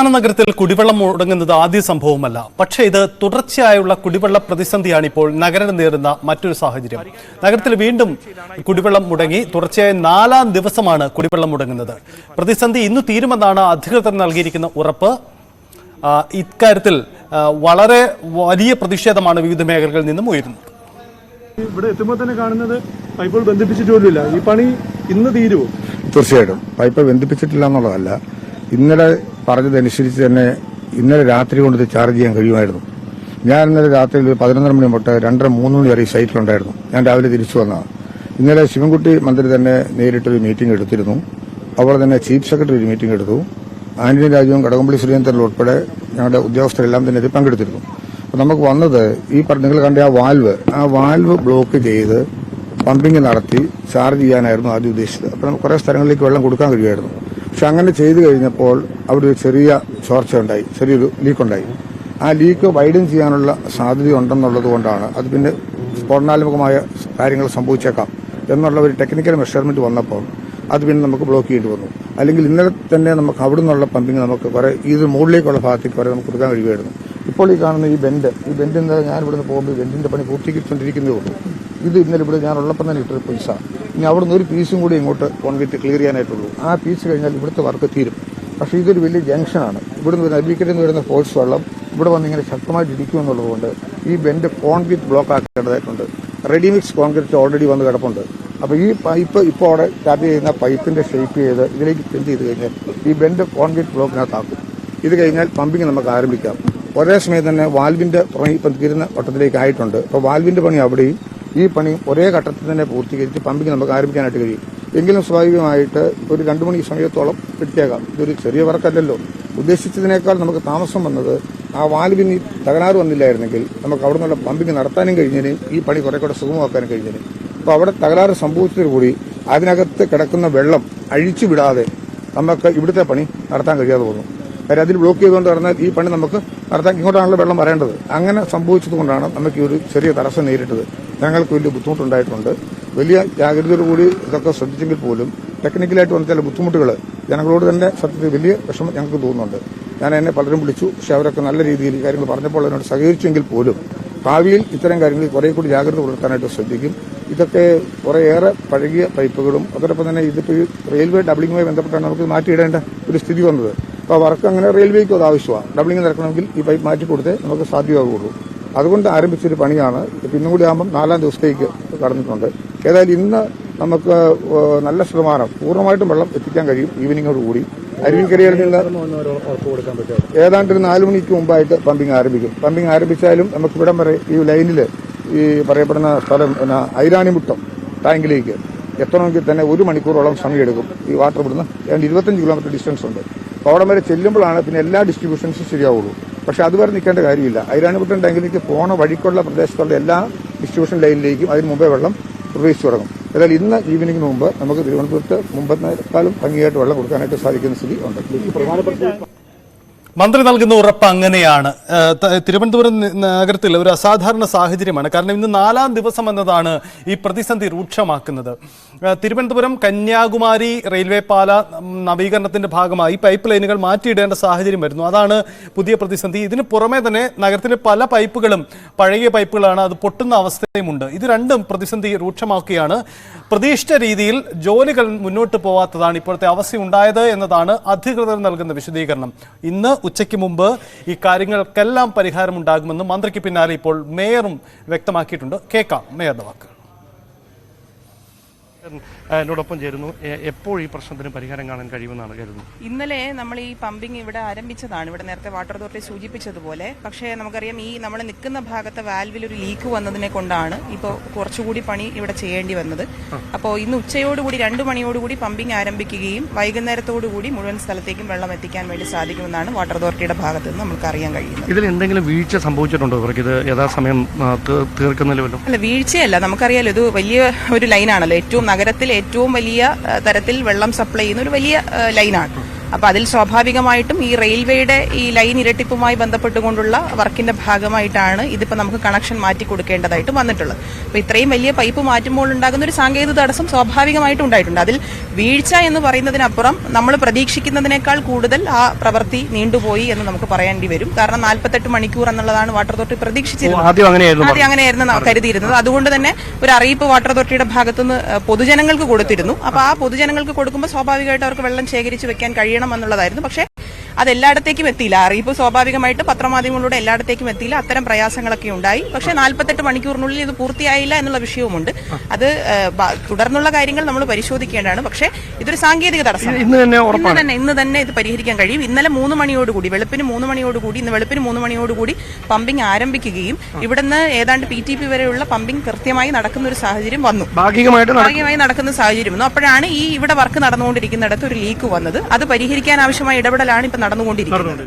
തലസ്ഥാന നഗരത്തിൽ കുടിവെള്ളം മുടങ്ങുന്നത് ആദ്യ സംഭവമല്ല. പക്ഷേ ഇത് തുടർച്ചയായുള്ള കുടിവെള്ള പ്രതിസന്ധിയാണ് ഇപ്പോൾ നഗരം നേരിടുന്ന മറ്റൊരു സാഹചര്യം. നഗരത്തിൽ വീണ്ടും കുടിവെള്ളം മുടങ്ങി തുടർച്ചയായ 4ാം ദിവസമാണ് കുടിവെള്ളം മുടങ്ങുന്നത്. പ്രതിസന്ധി ഇന്ന് തീരുമെന്നാണ് അധികൃതർ നൽകിയിരിക്കുന്ന ഉറപ്പ്. ഇക്കാര്യത്തിൽ വളരെ വലിയ പ്രതിഷേധമാണ് വിവിധ മേഖലകളിൽ നിന്നും ഉയരുന്നത്. ഇവിടെ എത്തുമ്പോൾ തന്നെ കാണുന്നത് പൈപ്പുകൾ ബന്ധിപ്പിച്ചിട്ടില്ല. ഈ പണി ഇന്ന് തീരുമോ? തീർച്ചയായിട്ടും പൈപ്പ് ബന്ധിപ്പിച്ചിട്ടില്ല എന്നുള്ളതല്ല, ഇന്നലെ പറഞ്ഞതനുസരിച്ച് തന്നെ ഇന്നലെ രാത്രി കൊണ്ട് ഇത് ചാർജ് ചെയ്യാൻ കഴിയുമായിരുന്നു. ഞാൻ ഇന്നലെ രാത്രി 11 മണി തൊട്ട് 2:30-3 മണി വരെ ഈ സൈറ്റിലുണ്ടായിരുന്നു. ഞാൻ രാവിലെ തിരിച്ചു വന്നതാണ്. ഇന്നലെ ശിവൻകുട്ടി മന്ത്രി തന്നെ നേരിട്ടൊരു മീറ്റിംഗ് എടുത്തിരുന്നു. അവിടെ തന്നെ ചീഫ് സെക്രട്ടറി ഒരു മീറ്റിംഗ് എടുത്തു. ആന്റണി രാജുവും കടകംപള്ളി സുരേന്ദ്രൻ ഉൾപ്പെടെ ഞങ്ങളുടെ ഉദ്യോഗസ്ഥരെല്ലാം തന്നെ ഇതിൽ പങ്കെടുത്തിരുന്നു. അപ്പോൾ നമുക്ക് വന്നത് നിങ്ങൾ കണ്ട ആ വാൽവ് ബ്ലോക്ക് ചെയ്ത് പമ്പിങ് നടത്തി ചാർജ് ചെയ്യാനായിരുന്നു ആദ്യം ഉദ്ദേശിച്ചത്. അപ്പോൾ നമുക്ക് കുറേ സ്ഥലങ്ങളിലേക്ക് വെള്ളം കൊടുക്കാൻ കഴിയുമായിരുന്നു. പക്ഷെ അങ്ങനെ ചെയ്തു കഴിഞ്ഞപ്പോൾ അവിടെ ഒരു ചെറിയ ചോർച്ച ഉണ്ടായി, ചെറിയൊരു ലീക്കുണ്ടായി. ആ ലീക്ക് വൈഡൻ ചെയ്യാനുള്ള സാധ്യത ഉണ്ടെന്നുള്ളത് കൊണ്ടാണ് അത് പിന്നെ സ്ഫോടനാത്മകമായ കാര്യങ്ങൾ സംഭവിച്ചേക്കാം എന്നുള്ള ഒരു ടെക്നിക്കൽ മെഷർമെന്റ് വന്നപ്പോൾ അത് പിന്നെ നമുക്ക് ബ്ലോക്ക് ചെയ്യേണ്ടി വന്നു. അല്ലെങ്കിൽ ഇന്നലെ തന്നെ നമുക്ക് അവിടെ നിന്നുള്ള പമ്പിങ് നമുക്ക് കുറെ ഇത് മുകളിലേക്കുള്ള ഭാഗത്തേക്ക് വരെ നമുക്ക് കൊടുക്കാൻ കഴിയുമായിരുന്നു. ഇപ്പോൾ ഈ കാണുന്ന ഈ ബെൻഡ് ഇന്നലെ ഞാൻ ഇവിടുന്ന് പോകുമ്പോൾ ബെൻഡിന്റെ പണി പൂർത്തീകരിച്ചുകൊണ്ടിരിക്കുന്നേ ഉള്ളൂ. ഇത് ഇന്നലെ ഇവിടെ ഞാൻ ഉള്ളപ്പം തന്നെ ഇട്ടൊരു പൈസ. ഇനി അവിടെ നിന്ന് ഒരു പീസും കൂടി ഇങ്ങോട്ട് കോൺക്രീറ്റ് ക്ലിയർ ചെയ്യാനായിട്ടുള്ളൂ. ആ പീസ് കഴിഞ്ഞാൽ ഇവിടുത്തെ വർക്ക് തീരും. പക്ഷേ ഇതൊരു വലിയ ജംഗ്ഷനാണ്. ഇവിടുന്ന് വരുന്ന അരുവിക്കരയിൽ നിന്ന് വരുന്ന ഫോഴ്സ് വെള്ളം ഇവിടെ വന്ന് ഇങ്ങനെ ശക്തമായിട്ട് ഇടിക്കുമെന്നുള്ളതുകൊണ്ട് ഈ ബെൻഡ് കോൺക്രീറ്റ് ബ്ലോക്ക് ആക്കേണ്ടതായിട്ടുണ്ട്. റെഡിമിക്സ് കോൺക്രീറ്റ് ഓൾറെഡി വന്ന് കിടപ്പുണ്ട്. അപ്പോൾ ഈ പൈപ്പ് ഇപ്പോൾ അവിടെ സ്റ്റാർട്ട് ചെയ്യുന്ന പൈപ്പിന്റെ ഷേപ്പ് ചെയ്ത് ഇതിലേക്ക് ബെൻഡ് ചെയ്ത് കഴിഞ്ഞാൽ ഈ ബെൻഡ് കോൺക്രീറ്റ് ബ്ലോക്കിനകത്താക്കും. ഇത് കഴിഞ്ഞാൽ പമ്പിങ് നമുക്ക് ആരംഭിക്കാം. ഒരേ സമയം തന്നെ വാൽവിന്റെ പണി ഇപ്പം തീരുന്ന വട്ടത്തിലേക്ക് ആയിട്ടുണ്ട്. അപ്പോൾ വാൽവിന്റെ പണി അവിടെയും ഈ പണി ഒരേ ഘട്ടത്തിൽ തന്നെ പൂർത്തീകരിച്ച് പമ്പിങ് നമുക്ക് ആരംഭിക്കാനായിട്ട് കഴിയും. എങ്കിലും സ്വാഭാവികമായിട്ട് ഒരു 2 മണി സമയത്തോളം എടുത്തേക്കാം. ഇതൊരു ചെറിയ വർക്കല്ലല്ലോ. ഉദ്ദേശിച്ചതിനേക്കാൾ നമുക്ക് താമസം വന്നത് ആ വാൽവിന് തകരാറ് വന്നില്ലായിരുന്നെങ്കിൽ നമുക്ക് അവിടെ നിന്നുള്ള പമ്പിങ് നടത്താനും കഴിഞ്ഞതിനും ഈ പണി കുറെ കൂടെ സുഗമമാക്കാനും കഴിഞ്ഞതിനും. അപ്പോൾ അവിടെ തകരാറ് സംഭവിച്ചതോടുകൂടി അതിനകത്ത് കിടക്കുന്ന വെള്ളം അഴിച്ചു വിടാതെ നമുക്ക് ഇവിടുത്തെ പണി നടത്താൻ കഴിയാതെ പോകുന്നു. കാര്യം അതിൽ ബ്ലോക്ക് ചെയ്തുകൊണ്ട് നടന്നാൽ ഈ പണി നമുക്ക് നടത്താൻ ഇങ്ങോട്ടാണല്ലോ വെള്ളം വരേണ്ടത്. അങ്ങനെ സംഭവിച്ചതുകൊണ്ടാണ് നമുക്ക് ഈ ഒരു ചെറിയ തടസ്സം നേരിട്ടത്. ഞങ്ങൾക്ക് വലിയ ബുദ്ധിമുട്ടുണ്ടായിട്ടുണ്ട്. വലിയ ജാഗ്രതയോടുകൂടി ഇതൊക്കെ ശ്രദ്ധിച്ചെങ്കിൽ പോലും ടെക്നിക്കലായിട്ട് വന്ന ചില ബുദ്ധിമുട്ടുകൾ ജനങ്ങളോട് തന്നെ സത്യത്തിൽ വലിയ വിഷമം ഞങ്ങൾക്ക് തോന്നുന്നുണ്ട്. ഞാൻ എന്നെ പലരും വിളിച്ചു. പക്ഷെ അവരൊക്കെ നല്ല രീതിയിൽ കാര്യങ്ങൾ പറഞ്ഞപ്പോൾ അതിനോട് സഹകരിച്ചെങ്കിൽ പോലും ഭാവിയിൽ ഇത്തരം കാര്യങ്ങളിൽ കുറെ കൂടി ജാഗ്രത പുലർത്താനായിട്ട് ശ്രദ്ധിക്കും. ഇതൊക്കെ കുറേയേറെ പഴകിയ പൈപ്പുകളും അതോടൊപ്പം തന്നെ ഇതിപ്പോൾ ഈ റെയിൽവേ ഡബ്ലിങ്ങുമായി ബന്ധപ്പെട്ടാണ് നമുക്ക് മാറ്റിയിടേണ്ട ഒരു സ്ഥിതി വന്നത്. അപ്പോൾ വർക്ക് അങ്ങനെ റെയിൽവേക്കും അത് ആവശ്യമാണ്. ഡബ്ലിംഗ് നടക്കണമെങ്കിൽ ഈ പൈപ്പ് മാറ്റി കൊടുത്തേ നമുക്ക് സാധ്യമാകുള്ളൂ. അതുകൊണ്ട് ആരംഭിച്ചൊരു പണിയാണ്. ഇന്നും കൂടി ആകുമ്പം 4ാം ദിവസത്തേക്ക് കടന്നിട്ടുണ്ട്. ഏതായാലും ഇന്ന് നമുക്ക് നല്ല ശതമാനം പൂർണ്ണമായിട്ടും വെള്ളം എത്തിക്കാൻ കഴിയും. ഈവനിങ്ങോടുകൂടി അരുവിക്കരയിൽ നിന്ന് ഏതാണ്ട് ഒരു 4 മണിക്ക് മുമ്പായിട്ട് പമ്പിംഗ് ആരംഭിക്കും. പമ്പിംഗ് ആരംഭിച്ചാലും നമുക്ക് ഇവിടം വരെ ഈ ലൈനിൽ ഈ പറയപ്പെടുന്ന സ്ഥലം ഐരാണിമുട്ടം ടാങ്കിലേക്ക് എത്തണമെങ്കിൽ തന്നെ 1 മണിക്കൂറോളം സമയമെടുക്കും. ഈ വാട്ടർ ഇവിടുന്ന് 25 കിലോമീറ്റർ ഡിസ്റ്റൻസ് ഉണ്ട്. അപ്പോൾ അവിടെ വരെ ചെല്ലുമ്പോഴാണ് പിന്നെ എല്ലാ ഡിസ്ട്രിബ്യൂഷൻസും ശരിയാവുള്ളൂ. പക്ഷെ അതുവരെ നിൽക്കേണ്ട കാര്യമില്ല. ഐരാണിമുട്ടം ടാങ്കിലേക്ക് പോണ വഴിക്കുള്ള പ്രദേശത്തുള്ള എല്ലാ ഡിസ്ട്രിബ്യൂഷൻ ലൈനിലേക്കും അതിന് മുമ്പേ വെള്ളം പ്രവേശിച്ചു തുടങ്ങും. ഏതായാലും ഇന്ന് ഈവനിങ്ങിന് മുമ്പ് നമുക്ക് തിരുവനന്തപുരത്ത് മുമ്പത്തേക്കാളും ഭംഗിയായിട്ട് വെള്ളം കൊടുക്കാനായിട്ട് സാധിക്കുന്ന സ്ഥിതി ഉണ്ട്. മന്ത്രി നൽകുന്ന ഉറപ്പ് അങ്ങനെയാണ്. തിരുവനന്തപുരം നഗരത്തിൽ ഒരു അസാധാരണ സാഹചര്യമാണ്. കാരണം ഇന്ന് 4ാം ദിവസം എന്നതാണ് ഈ പ്രതിസന്ധി രൂക്ഷമാക്കുന്നത്. തിരുവനന്തപുരം കന്യാകുമാരി റെയിൽവേ പാല നവീകരണത്തിന്റെ ഭാഗമായി പൈപ്പ് ലൈനുകൾ മാറ്റിയിടേണ്ട സാഹചര്യം വരുന്നു. അതാണ് പുതിയ പ്രതിസന്ധി. ഇതിന് പുറമെ തന്നെ നഗരത്തിലെ പല പൈപ്പുകളും പഴകിയ പൈപ്പുകളാണ്. അത് പൊട്ടുന്ന അവസ്ഥയുമുണ്ട്. ഇത് രണ്ടും പ്രതിസന്ധി രൂക്ഷമാക്കുകയാണ്. പ്രതീക്ഷിച്ച രീതിയിൽ ജോലികൾ മുന്നോട്ട് പോവാത്തതാണ് ഇപ്പോഴത്തെ അവസ്ഥയുണ്ടായത് എന്നതാണ് അധികൃതർ നൽകുന്ന വിശദീകരണം. ഇന്ന് ഉച്ചയ്ക്ക് മുമ്പ് ഈ കാര്യങ്ങൾക്കെല്ലാം പരിഹാരമുണ്ടാകുമെന്ന് മന്ത്രിക്ക് പിന്നാലെ ഇപ്പോൾ മേയറും വ്യക്തമാക്കിയിട്ടുണ്ട്. കേൾക്കാം മേയറുടെ വാക്ക്. എന്നോടൊപ്പം ചേരുന്നു. എപ്പോൾ ഈ പ്രശ്നത്തിന് പരിഹാരം കാണാൻ കഴിയുമെന്നാണ് കരുതുന്നത്? ഇന്നലെ നമ്മൾ ഈ പമ്പിംഗ് ഇവിടെ ആരംഭിച്ചതാണ്. ഇവിടെ നേരത്തെ വാട്ടർ അതോറിറ്റി സൂചിപ്പിച്ചതുപോലെ. പക്ഷേ നമുക്കറിയാം ഈ നമ്മൾ നിൽക്കുന്ന ഭാഗത്തെ വാൽവിൽ ഒരു ലീക്ക് വന്നതിനെ കൊണ്ടാണ് ഇപ്പോൾ കുറച്ചുകൂടി പണി ഇവിടെ ചെയ്യേണ്ടി വന്നത്. അപ്പോൾ ഇന്ന് ഉച്ചയോടുകൂടി 2 മണിയോടുകൂടി പമ്പിംഗ് ആരംഭിക്കുകയും വൈകുന്നേരത്തോടുകൂടി മുഴുവൻ സ്ഥലത്തേക്കും വെള്ളം എത്തിക്കാൻ വേണ്ടി സാധിക്കുമെന്നാണ് വാട്ടർ അതോറിറ്റിയുടെ ഭാഗത്ത് നിന്ന് നമുക്ക് അറിയാൻ കഴിയുന്നത്. ഇതിൽ എന്തെങ്കിലും വീഴ്ച സംഭവിച്ചിട്ടുണ്ടോ ഇവർക്ക് ഇത് യഥാസമയം തീർക്കുന്നതിൽ? അല്ല, വീഴ്ചയല്ല. നമുക്കറിയാലോ ഇത് വലിയ ഒരു ലൈനാണല്ലോ. നഗരത്തിൽ ഏറ്റവും വലിയ തരത്തിൽ വെള്ളം സപ്ലൈ ചെയ്യുന്ന ഒരു വലിയ ലൈനാണ്. അപ്പോൾ അതിൽ സ്വാഭാവികമായിട്ടും ഈ റെയിൽവേയുടെ ഈ ലൈൻ ഇരട്ടിപ്പുമായി ബന്ധപ്പെട്ടുകൊണ്ടുള്ള വർക്കിന്റെ ഭാഗമായിട്ടാണ് ഇതിപ്പോൾ നമുക്ക് കണക്ഷൻ മാറ്റി കൊടുക്കേണ്ടതായിട്ട് വന്നിട്ടുള്ളത്. അപ്പോൾ ഇത്രയും വലിയ പൈപ്പ് മാറ്റുമ്പോൾ ഉണ്ടാകുന്ന ഒരു സാങ്കേതിക തടസ്സം സ്വാഭാവികമായിട്ടും ഉണ്ടായിട്ടുണ്ട്. അതിൽ വീഴ്ച എന്ന് പറയുന്നതിനപ്പുറം നമ്മൾ പ്രതീക്ഷിക്കുന്നതിനേക്കാൾ കൂടുതൽ ആ പ്രവൃത്തി നീണ്ടുപോയി എന്ന് നമുക്ക് പറയേണ്ടി വരും. കാരണം 48 മണിക്കൂർ എന്നുള്ളതാണ് വാട്ടർ അതോറിറ്റി പ്രതീക്ഷിച്ചിരുന്നത്. ആദ്യം അങ്ങനെയായിരുന്നു കരുതിയിരുന്നത്. അതുകൊണ്ട് തന്നെ ഒരു അറിയിപ്പ് വാട്ടർ അതോറിറ്റിയുടെ ഭാഗത്തുനിന്ന് പൊതുജനങ്ങൾക്ക് കൊടുത്തിരുന്നു. അപ്പോൾ ആ പൊതുജനങ്ങൾക്ക് കൊടുക്കുമ്പോൾ സ്വാഭാവികമായിട്ട് അവർക്ക് വെള്ളം ശേഖരിച്ച് വെക്കാൻ കഴിയണം എന്നുള്ളതായിരുന്നു. പക്ഷേ അത് എല്ലായിടത്തേക്കും എത്തിയില്ല. അറിയിപ്പ് സ്വാഭാവികമായിട്ട് പത്രമാധ്യമങ്ങളിലൂടെ എല്ലായിടത്തേക്കും എത്തിയില്ല. അത്തരം പ്രയാസങ്ങളൊക്കെ ഉണ്ടായി. പക്ഷേ 48 മണിക്കൂറിനുള്ളിൽ ഇത് പൂർത്തിയായില്ല എന്നുള്ള വിഷയവുമുണ്ട്. അത് തുടർന്നുള്ള കാര്യങ്ങൾ നമ്മൾ പരിശോധിക്കേണ്ടതാണ്. പക്ഷേ ഇതൊരു സാങ്കേതിക തടസ്സം. ഇന്ന് തന്നെ ഇത് പരിഹരിക്കാൻ കഴിയും. ഇന്നലെ 3 മണിയോടുകൂടി വെളുപ്പിന് 3 മണിയോടുകൂടി ഇന്ന് വെളുപ്പിന് 3 മണിയോടുകൂടി പമ്പിംഗ് ആരംഭിക്കുകയും ഇവിടുന്ന് ഏതാണ്ട് PTP വരെയുള്ള പമ്പിംഗ് കൃത്യമായി നടക്കുന്ന ഒരു സാഹചര്യം വന്നു. ഭാഗികമായി നടക്കുന്ന സാഹചര്യം വന്നു. അപ്പോഴാണ് ഈ ഇവിടെ വർക്ക് നടന്നുകൊണ്ടിരിക്കുന്നിടത്ത് ഒരു ലീക്ക് വന്നത്. അത് പരിഹരിക്കാൻ ആവശ്യമായ ഇടപെടലാണ് ഇപ്പൊ നടന്നുകൊണ്ടിരിക്കുന്നത്.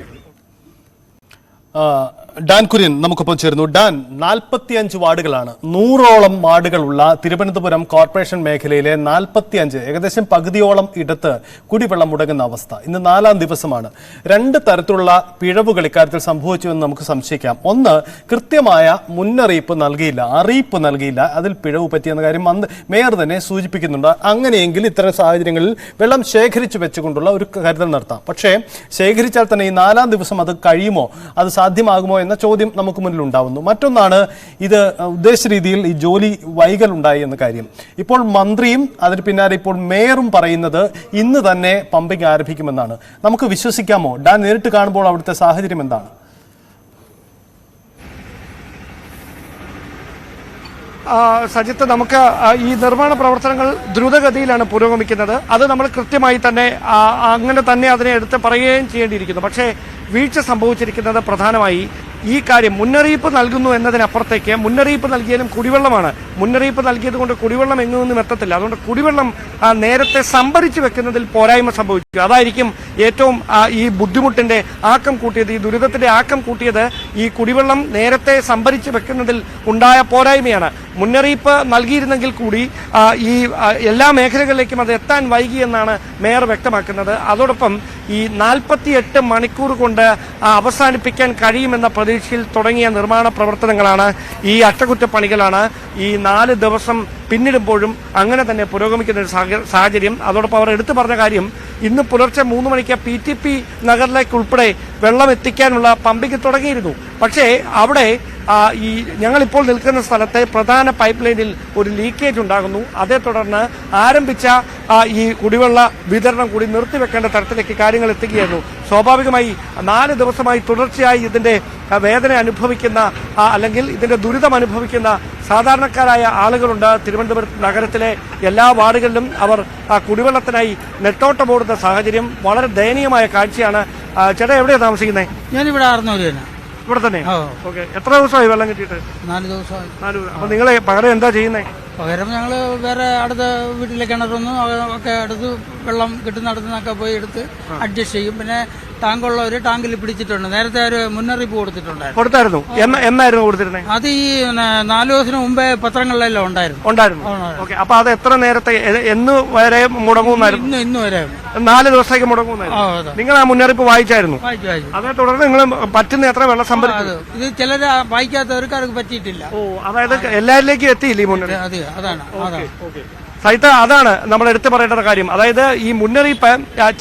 ഡാൻ കുര്യൻ നമുക്കൊപ്പം ചേരുന്നു. ഡാൻ, 45 വാർഡുകളാണ്, 100ഓളം വാർഡുകളുള്ള തിരുവനന്തപുരം കോർപ്പറേഷൻ മേഖലയിലെ 45 ഏകദേശം പകുതിയോളം ഇടത്ത് കുടിവെള്ളം മുടങ്ങുന്ന അവസ്ഥ. ഇന്ന് 4ാം ദിവസമാണ്. 2 തരത്തിലുള്ള പിഴവുകൾ ഇക്കാര്യത്തിൽ സംഭവിച്ചുവെന്ന് നമുക്ക് സംശയിക്കാം. ഒന്ന്, കൃത്യമായ മുന്നറിയിപ്പ് നൽകിയില്ല, അറിയിപ്പ് നൽകിയില്ല, അതിൽ പിഴവ് പറ്റിയെന്ന കാര്യം മേയർ തന്നെ സൂചിപ്പിക്കുന്നുണ്ട്. അങ്ങനെയെങ്കിൽ ഇത്തരം സാഹചര്യങ്ങളിൽ വെള്ളം ശേഖരിച്ചു വെച്ചുകൊണ്ടുള്ള ഒരു കരുതൽ നടത്താം. പക്ഷേ ശേഖരിച്ചാൽ തന്നെ ഈ 4ാം ദിവസം അത് കഴിയുമോ, അത് സാധ്യമാകുമോ എന്ന ചോദ്യം നമുക്ക് മുന്നിൽ ഉണ്ടാവുന്നു. മറ്റൊന്നാണ്, ഇത് ഉദ്ദേശ രീതിയിൽ ഈ ജോലി വൈകൽ ഉണ്ടായി എന്ന കാര്യം. ഇപ്പോൾ മന്ത്രിയും അതിന് പിന്നാലെ ഇപ്പോൾ മേയറും പറയുന്നത് ഇന്ന് തന്നെ പമ്പിംഗ് ആരംഭിക്കുമെന്നാണ്. നമുക്ക് വിശ്വസിക്കാമോ? ഡാൻ, നേരിട്ട് കാണുമ്പോൾ അവിടുത്തെ സാഹചര്യം എന്താണ്? സജിത്ത്, നമുക്ക് ഈ നിർമ്മാണ പ്രവർത്തനങ്ങൾ ദ്രുതഗതിയിലാണ് പുരോഗമിക്കുന്നത്. അത് നമ്മൾ കൃത്യമായി തന്നെ അങ്ങനെ തന്നെ അതിനെ എടുത്ത് പറയുകയും ചെയ്യേണ്ടിയിരിക്കുന്നു. പക്ഷേ വീഴ്ച സംഭവിച്ചിരിക്കുന്നത് പ്രധാനമായി ഈ കാര്യം മുന്നറിയിപ്പ് നൽകുന്നു എന്നതിനപ്പുറത്തേക്ക് മുന്നറിയിപ്പ് നൽകിയാലും കുടിവെള്ളമാണ്. മുന്നറിയിപ്പ് നൽകിയത് കൊണ്ട് കുടിവെള്ളം എങ്ങുമൊന്നും എത്തത്തില്ല. അതുകൊണ്ട് കുടിവെള്ളം നേരത്തെ സംഭരിച്ചു വെക്കുന്നതിൽ പോരായ്മ സംഭവിച്ചു. അതായിരിക്കും ഏറ്റവും ഈ ബുദ്ധിമുട്ടിന്റെ ആക്കം കൂട്ടിയത്, ഈ ദുരിതത്തിന്റെ ആക്കം കൂട്ടിയത് ഈ കുടിവെള്ളം നേരത്തെ സംഭരിച്ചു വെക്കുന്നതിൽ ഉണ്ടായ പോരായ്മയാണ്. മുന്നറിയിപ്പ് നൽകിയിരുന്നെങ്കിൽ കൂടി ഈ എല്ലാ മേഖലകളിലേക്കും അത് എത്താൻ വൈകി എന്നാണ് മേയർ വ്യക്തമാക്കുന്നത്. അതോടൊപ്പം ഈ 48 മണിക്കൂർ കൊണ്ട് അവസാനിപ്പിക്കാൻ കഴിയുമെന്ന പ്രതീക്ഷയിൽ തുടങ്ങിയ നിർമ്മാണ പ്രവർത്തനങ്ങളാണ്, ഈ അറ്റകുറ്റപ്പണികളാണ് ഈ 4 ദിവസം പിന്നിടുമ്പോഴും അങ്ങനെ തന്നെ പുരോഗമിക്കുന്ന ഒരു സാഹചര്യം. അതോടൊപ്പം അവർ എടുത്തു പറഞ്ഞ കാര്യം, ഇന്ന് പുലർച്ചെ 3 മണിക്ക് PTP നഗറിലേക്ക് ഉൾപ്പെടെ വെള്ളം എത്തിക്കാനുള്ള പമ്പിംഗ് തുടങ്ങിയിരുന്നു. പക്ഷേ അവിടെ ഈ ഞങ്ങളിപ്പോൾ നിൽക്കുന്ന സ്ഥലത്തെ പ്രധാന പൈപ്പ് ലൈനിൽ ഒരു ലീക്കേജ് ഉണ്ടാകുന്നു. അതേ തുടർന്ന് ആരംഭിച്ച ഈ കുടിവെള്ള വിതരണം കൂടി നിർത്തിവെക്കേണ്ട തരത്തിലേക്ക് കാര്യങ്ങൾ എത്തുകയായിരുന്നു. സ്വാഭാവികമായി 4 ദിവസമായി തുടർച്ചയായി ഇതിന്റെ വേദന അനുഭവിക്കുന്ന അല്ലെങ്കിൽ ഇതിന്റെ ദുരിതം അനുഭവിക്കുന്ന സാധാരണക്കാരായ ആളുകളുണ്ട്. തിരുവനന്തപുരം നഗരത്തിലെ എല്ലാ വാർഡുകളിലും അവർ കുടിവെള്ളത്തിനായി നെട്ടോട്ടമോടുന്ന സാഹചര്യം വളരെ ദയനീയമായ കാഴ്ചയാണ്. ചേട്ടാ, എവിടെയാണ് താമസിക്കുന്നത്? ഞാനിവിടെ ആർന്നൂര് തന്നെ. ഇവിടെ തന്നെ? ഓക്കെ. എത്ര ദിവസമായി വെള്ളം കിട്ടിയിട്ട്? 4 ദിവസമായി. അപ്പൊ നിങ്ങൾ പകരം എന്താ ചെയ്യുന്നത്? പകരം ഞങ്ങൾ വേറെ അടുത്ത വീട്ടിലെ കിണറൊന്നും ഒക്കെ അടുത്ത് വെള്ളം കിട്ടുന്നിടത്തു നിന്നൊക്കെ പോയി എടുത്ത് അഡ്ജസ്റ്റ് ചെയ്യും. പിന്നെ ടാങ്കുള്ളവര് ടാങ്കിൽ പിടിച്ചിട്ടുണ്ട്. നേരത്തെ ഒരു മുന്നറിയിപ്പ് കൊടുത്തായിരുന്നു. എന്നായിരുന്നു കൊടുത്തിരുന്നത്? അത് ഈ 4 ദിവസത്തിന് മുമ്പേ പത്രങ്ങളിലെല്ലാം ഉണ്ടായിരുന്നു. അപ്പൊ അത് എത്ര നേരത്തെ എന്ന് വരെ മുടങ്ങുന്നായിരുന്നു? ഇന്ന് വരെ 4 ദിവസത്തേക്ക് മുടങ്ങുന്നായിരുന്നു. നിങ്ങൾ ആ മുന്നറിയിപ്പ് വായിച്ചായിരുന്നു? അതേ തുടർന്ന് നിങ്ങൾ പറ്റുന്ന എത്ര വെള്ളം സംഭരിച്ചു? ഇത് ചിലര് വായിക്കാത്തവർക്ക് അത് പറ്റിയിട്ടില്ല. അതായത് എല്ലാവരിലേക്കും എത്തിയില്ല ഈ മുന്നറിയിപ്പ്. അതാണ് സൈത്ത, അതാണ് നമ്മൾ എടുത്തു പറയേണ്ട കാര്യം. അതായത് ഈ മുന്നറിയിപ്പ്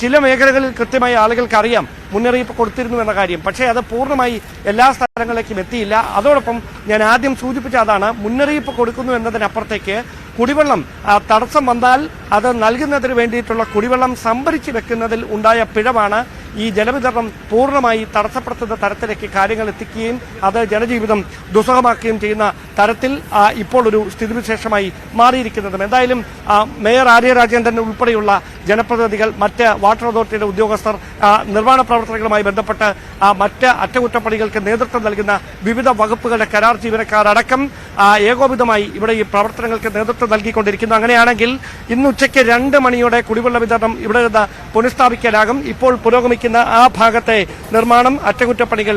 ചില മേഖലകളിൽ കൃത്യമായി ആളുകൾക്ക് അറിയാം മുന്നറിയിപ്പ് കൊടുത്തിരുന്നു എന്ന കാര്യം. പക്ഷേ അത് പൂർണ്ണമായി എല്ലാ സ്ഥലങ്ങളിലേക്കും എത്തിയില്ല. അതോടൊപ്പം ഞാൻ ആദ്യം സൂചിപ്പിച്ച അതാണ്, മുന്നറിയിപ്പ് കൊടുക്കുന്നു എന്നതിനപ്പുറത്തേക്ക് കുടിവെള്ളം തടസ്സം വന്നാൽ അത് നൽകുന്നതിന് വേണ്ടിയിട്ടുള്ള കുടിവെള്ളം സംഭരിച്ചു വെക്കുന്നതിൽ ഉണ്ടായ പിഴവാണ് ഈ ജലവിതരണം പൂർണ്ണമായി തടസ്സപ്പെടുത്തുന്ന തരത്തിലേക്ക് കാര്യങ്ങൾ എത്തിക്കുകയും അത് ജനജീവിതം ദുസ്സഹമാക്കുകയും ചെയ്യുന്ന തരത്തിൽ ഇപ്പോൾ ഒരു സ്ഥിതിവിശേഷമായി മാറിയിരിക്കുന്നതും. എന്തായാലും മേയർ ആര്യ രാജേന്ദ്രൻ ഉൾപ്പെടെയുള്ള ജനപ്രതിനിധികൾ, മറ്റ് വാട്ടർ അതോറിറ്റിയുടെ ഉദ്യോഗസ്ഥർ, നിർമ്മാണ പ്രവർത്തനങ്ങളുമായി ബന്ധപ്പെട്ട് മറ്റ് അറ്റകുറ്റപ്പണികൾക്ക് നേതൃത്വം നൽകുന്ന വിവിധ വകുപ്പുകളുടെ കരാർ ജീവനക്കാരടക്കം ഏകോപിതമായി ഇവിടെ ഈ പ്രവർത്തനങ്ങൾക്ക് നേതൃത്വം നൽകിക്കൊണ്ടിരിക്കുന്നു. അങ്ങനെയാണെങ്കിൽ ഇന്ന് ഉച്ചയ്ക്ക് 2 മണിയോടെ കുടിവെള്ള വിതരണം ഇവിടെ നിന്ന് പുനഃസ്ഥാപിക്കാനാകും. ഇപ്പോൾ പുരോഗമിക്കുന്ന ആരംഭിക്കുന്ന ആ ഭാഗത്തെ നിർമ്മാണം അറ്റകുറ്റപ്പണികൾ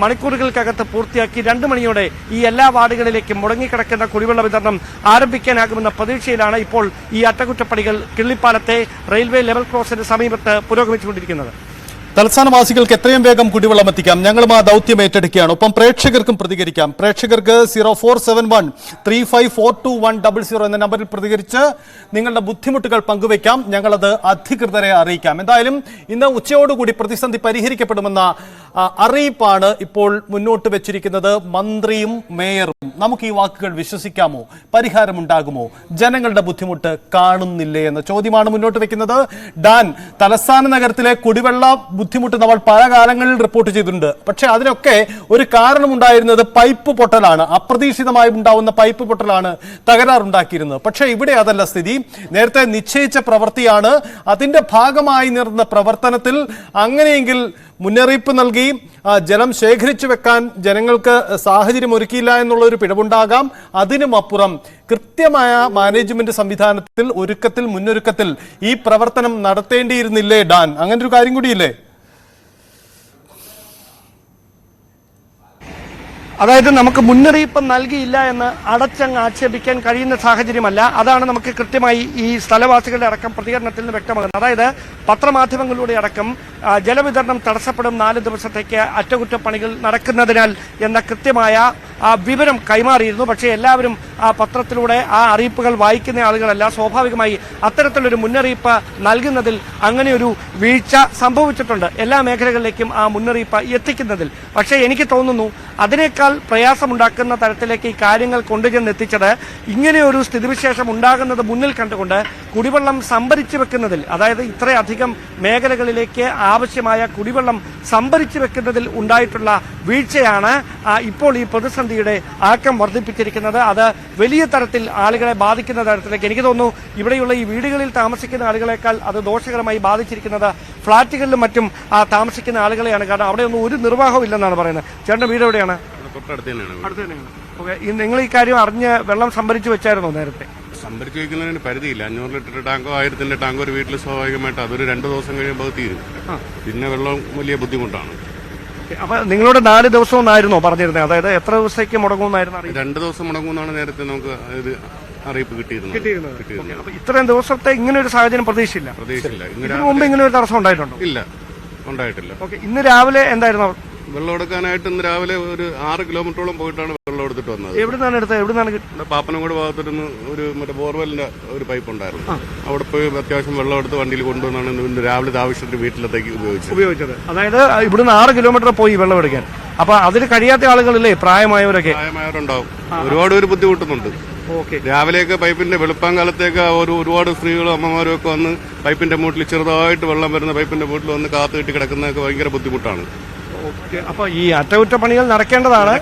മണിക്കൂറുകൾക്കകത്ത് പൂർത്തിയാക്കി 2 മണിയോടെ ഈ എല്ലാ വാർഡുകളിലേക്കും മുടങ്ങിക്കിടക്കുന്ന കുടിവെള്ള വിതരണം ആരംഭിക്കാനാകുമെന്ന പ്രതീക്ഷയിലാണ് ഇപ്പോൾ ഈ അറ്റകുറ്റപ്പണികൾ കിള്ളിപ്പാലത്തെ റെയിൽവേ ലെവൽ ക്രോസിന് സമീപത്ത് പുരോഗമിച്ചുകൊണ്ടിരിക്കുന്നത്. തലസ്ഥാനവാസികൾക്ക് എത്രയും വേഗം കുടിവെള്ളം എത്തിക്കാം, ഞങ്ങളും ആ ദൗത്യം ഏറ്റെടുക്കുകയാണ്. ഒപ്പം പ്രേക്ഷകർക്കും പ്രതികരിക്കാം. പ്രേക്ഷകർക്ക് 047135422100 എന്ന നമ്പറിൽ പ്രതികരിച്ച് നിങ്ങളുടെ ബുദ്ധിമുട്ടുകൾ പങ്കുവയ്ക്കാം. ഞങ്ങളത് അധികൃതരെ അറിയിക്കാം. എന്തായാലും ഇന്ന് ഉച്ചയോടുകൂടി പ്രതിസന്ധി പരിഹരിക്കപ്പെടുമെന്ന അറിയിപ്പാണ് ഇപ്പോൾ മുന്നോട്ട് വെച്ചിരിക്കുന്നത് മന്ത്രിയും മേയറും. നമുക്ക് ഈ വാക്കുകൾ വിശ്വസിക്കാമോ? പരിഹാരമുണ്ടാകുമോ? ജനങ്ങളുടെ ബുദ്ധിമുട്ട് കാണുന്നില്ലേ എന്ന ചോദ്യമാണ് മുന്നോട്ട് വെക്കുന്നത്. ഡാൻ, തലസ്ഥാന നഗരത്തിലെ കുടിവെള്ള ബുദ്ധിമുട്ട് നമ്മൾ പല കാലങ്ങളിൽ റിപ്പോർട്ട് ചെയ്തിട്ടുണ്ട്. പക്ഷേ അതിനൊക്കെ ഒരു കാരണമുണ്ടായിരുന്നത് പൈപ്പ് പൊട്ടലാണ്. അപ്രതീക്ഷിതമായി ഉണ്ടാവുന്ന പൈപ്പ് പൊട്ടലാണ് തകരാറുണ്ടാക്കിയിരുന്നത്. പക്ഷേ ഇവിടെ അതല്ല സ്ഥിതി. നേരത്തെ നിശ്ചയിച്ച പ്രവൃത്തിയാണ്. അതിന്റെ ഭാഗമായി നടന്ന പ്രവർത്തനത്തിൽ അങ്ങനെയെങ്കിൽ മുന്നറിയിപ്പ് നൽകി ജലം ശേഖരിച്ചു വെക്കാൻ ജനങ്ങൾക്ക് സാഹചര്യം ഒരുക്കിയില്ല എന്നുള്ള ഒരു പിഴവുണ്ടാകാം. അതിനുമപ്പുറം കൃത്യമായ മാനേജ്മെന്റ് സംവിധാനത്തിൽ മുന്നൊരുക്കത്തിൽ ഈ പ്രവർത്തനം നടത്തേണ്ടിയിരുന്നില്ലേ ഡാൻ? അങ്ങനെ ഒരു കാര്യം കൂടിയില്ലേ? അതായത് നമുക്ക് മുന്നറിയിപ്പ് നൽകിയില്ല എന്ന് അടച്ചങ്ങ് ആക്ഷേപിക്കാൻ കഴിയുന്ന സാഹചര്യമല്ല. അതാണ് നമുക്ക് കൃത്യമായി ഈ സ്ഥലവാസികളുടെ അടക്കം പ്രതികരണത്തിൽ നിന്ന് വ്യക്തമാകുന്നത്. അതായത് പത്രമാധ്യമങ്ങളിലൂടെ അടക്കം ജലവിതരണം തടസ്സപ്പെടും 4 ദിവസത്തേക്ക് അറ്റകുറ്റപ്പണികൾ നടക്കുന്നതിനാൽ എന്ന കൃത്യമായ വിവരം കൈമാറിയിരുന്നു. പക്ഷേ എല്ലാവരും പത്രത്തിലൂടെ ആ അറിയിപ്പുകൾ വായിക്കുന്ന ആളുകളല്ല. സ്വാഭാവികമായി അത്തരത്തിലൊരു മുന്നറിയിപ്പ് നൽകുന്നതിൽ അങ്ങനെയൊരു വീഴ്ച സംഭവിച്ചിട്ടുണ്ട്, എല്ലാ മേഖലകളിലേക്കും ആ മുന്നറിയിപ്പ് എത്തിക്കുന്നതിൽ. പക്ഷേ എനിക്ക് തോന്നുന്നു അതിനേക്കാൾ പ്രയാസമുണ്ടാക്കുന്ന തരത്തിലേക്ക് ഈ കാര്യങ്ങൾ കൊണ്ടുചെന്നെത്തിച്ചത് ഇങ്ങനെയൊരു സ്ഥിതിവിശേഷം ഉണ്ടാകുന്നത് മുന്നിൽ കണ്ടുകൊണ്ട് കുടിവെള്ളം സംഭരിച്ചു വെക്കുന്നതിൽ, അതായത് ഇത്രയധികം മേഖലകളിലേക്ക് ആവശ്യമായ കുടിവെള്ളം സംഭരിച്ചു വെക്കുന്നതിൽ ഉണ്ടായിട്ടുള്ള വീഴ്ചയാണ് ഇപ്പോൾ ഈ പ്രതിസന്ധിയുടെ ആക്കം വർദ്ധിപ്പിച്ചിരിക്കുന്നത്. അത് വലിയ തരത്തിൽ ആളുകളെ ബാധിക്കുന്ന തരത്തിലേക്ക് എനിക്ക് തോന്നുന്നു ഇവിടെയുള്ള ഈ വീടുകളിൽ താമസിക്കുന്ന ആളുകളെക്കാൾ അത് ദോഷകരമായി ബാധിച്ചിരിക്കുന്നത് ഫ്ളാറ്റുകളിലും മറ്റും താമസിക്കുന്ന ആളുകളെയാണ്. കാരണം അവിടെയൊന്നും ഒരു നിർവാഹവും ഇല്ലെന്നാണ് പറയുന്നത്. ചേട്ടൻ്റെ വീട് എവിടെയാണ്? അടുത്ത് തന്നെയാണ്. നിങ്ങൾ ഈ കാര്യം അറിഞ്ഞ് വെള്ളം സംഭരിച്ചു വെച്ചായിരുന്നോ നേരത്തെ? സംഭരിച്ചു വയ്ക്കുന്നതിന് പരിധിയില്ല. 500 ലിറ്റർ ടാങ്കോ 1000 ടാങ്കോ ഒരു വീട്ടിൽ സ്വാഭാവികമായിട്ട് അതൊരു 2 ദിവസം കഴിയുമ്പോൾ തീരും. പിന്നെ വെള്ളം വലിയ ബുദ്ധിമുട്ടാണ്. അപ്പൊ നിങ്ങളോട് 4 ദിവസം എന്നായിരുന്നോ പറഞ്ഞിരുന്നത്? അതായത് എത്ര ദിവസത്തേക്ക് മുടങ്ങുമെന്നായിരുന്നു? 2 ദിവസം മുടങ്ങുമെന്നാണ് നേരത്തെ നമുക്ക് ഇത് അറിയിപ്പ് കിട്ടിയിരുന്നത്. അപ്പൊ ഇത്രയും ദിവസത്തെ ഇങ്ങനെ ഒരു സാഹചര്യം പ്രതീക്ഷയില്ല. ഇതിനു മുമ്പ് ഇങ്ങനെ ഒരു തടസ്സം ഉണ്ടായിട്ടുണ്ടോ? ഇല്ല, ഉണ്ടായിട്ടില്ല. ഇന്ന് രാവിലെ എന്തായിരുന്നു വെള്ളം എടുക്കാനായിട്ട് ഇന്ന് രാവിലെ ഒരു 6 കിലോമീറ്ററോളം പോയിട്ടാണ് വെള്ളം എടുത്തിട്ട് വന്നത്. എവിടുന്നാണ് എടുത്തത്? എവിടുന്നാണ് കിട്ടുന്നത്? പാപ്പനംകോട് ഭാഗത്തുനിന്ന് ഒരു മറ്റേ ബോർവെല്ലിന്റെ ഒരു പൈപ്പ് ഉണ്ടായിരുന്നു. അവിടെ പോയി അത്യാവശ്യം വെള്ളം എടുത്ത് വണ്ടിയിൽ കൊണ്ടുവന്നാണ് ഇന്ന് രാവിലെ ആവശ്യത്തിന് വീട്ടിലത്തേക്ക് ഉപയോഗിച്ചത്. അതായത് ഇവിടുന്ന് 6 കിലോമീറ്റർ പോയി വെള്ളം എടുക്കാൻ. അപ്പൊ അതിന് കഴിയാത്ത ആളുകളില്ലേ? പ്രായമായവരുണ്ടാവും. ഒരുപാട് പേര് ബുദ്ധിമുട്ടുന്നുണ്ട്. രാവിലെയൊക്കെ പൈപ്പിന്റെ വെളുപ്പാങ്കാലത്തേക്ക് ഒരുപാട് സ്ത്രീകളും അമ്മമാരും ഒക്കെ വന്ന് പൈപ്പിന്റെ മൂട്ടിൽ ചെറുതായിട്ട് വെള്ളം വരുന്ന പൈപ്പിന്റെ മൂട്ടിൽ വന്ന് കാത്തു കെട്ടി കിടക്കുന്നതൊക്കെ ഭയങ്കര ബുദ്ധിമുട്ടാണ്. അപ്പൊ ഈ അറ്റകുറ്റപ്പണികൾ നടക്കേണ്ടതാണ്.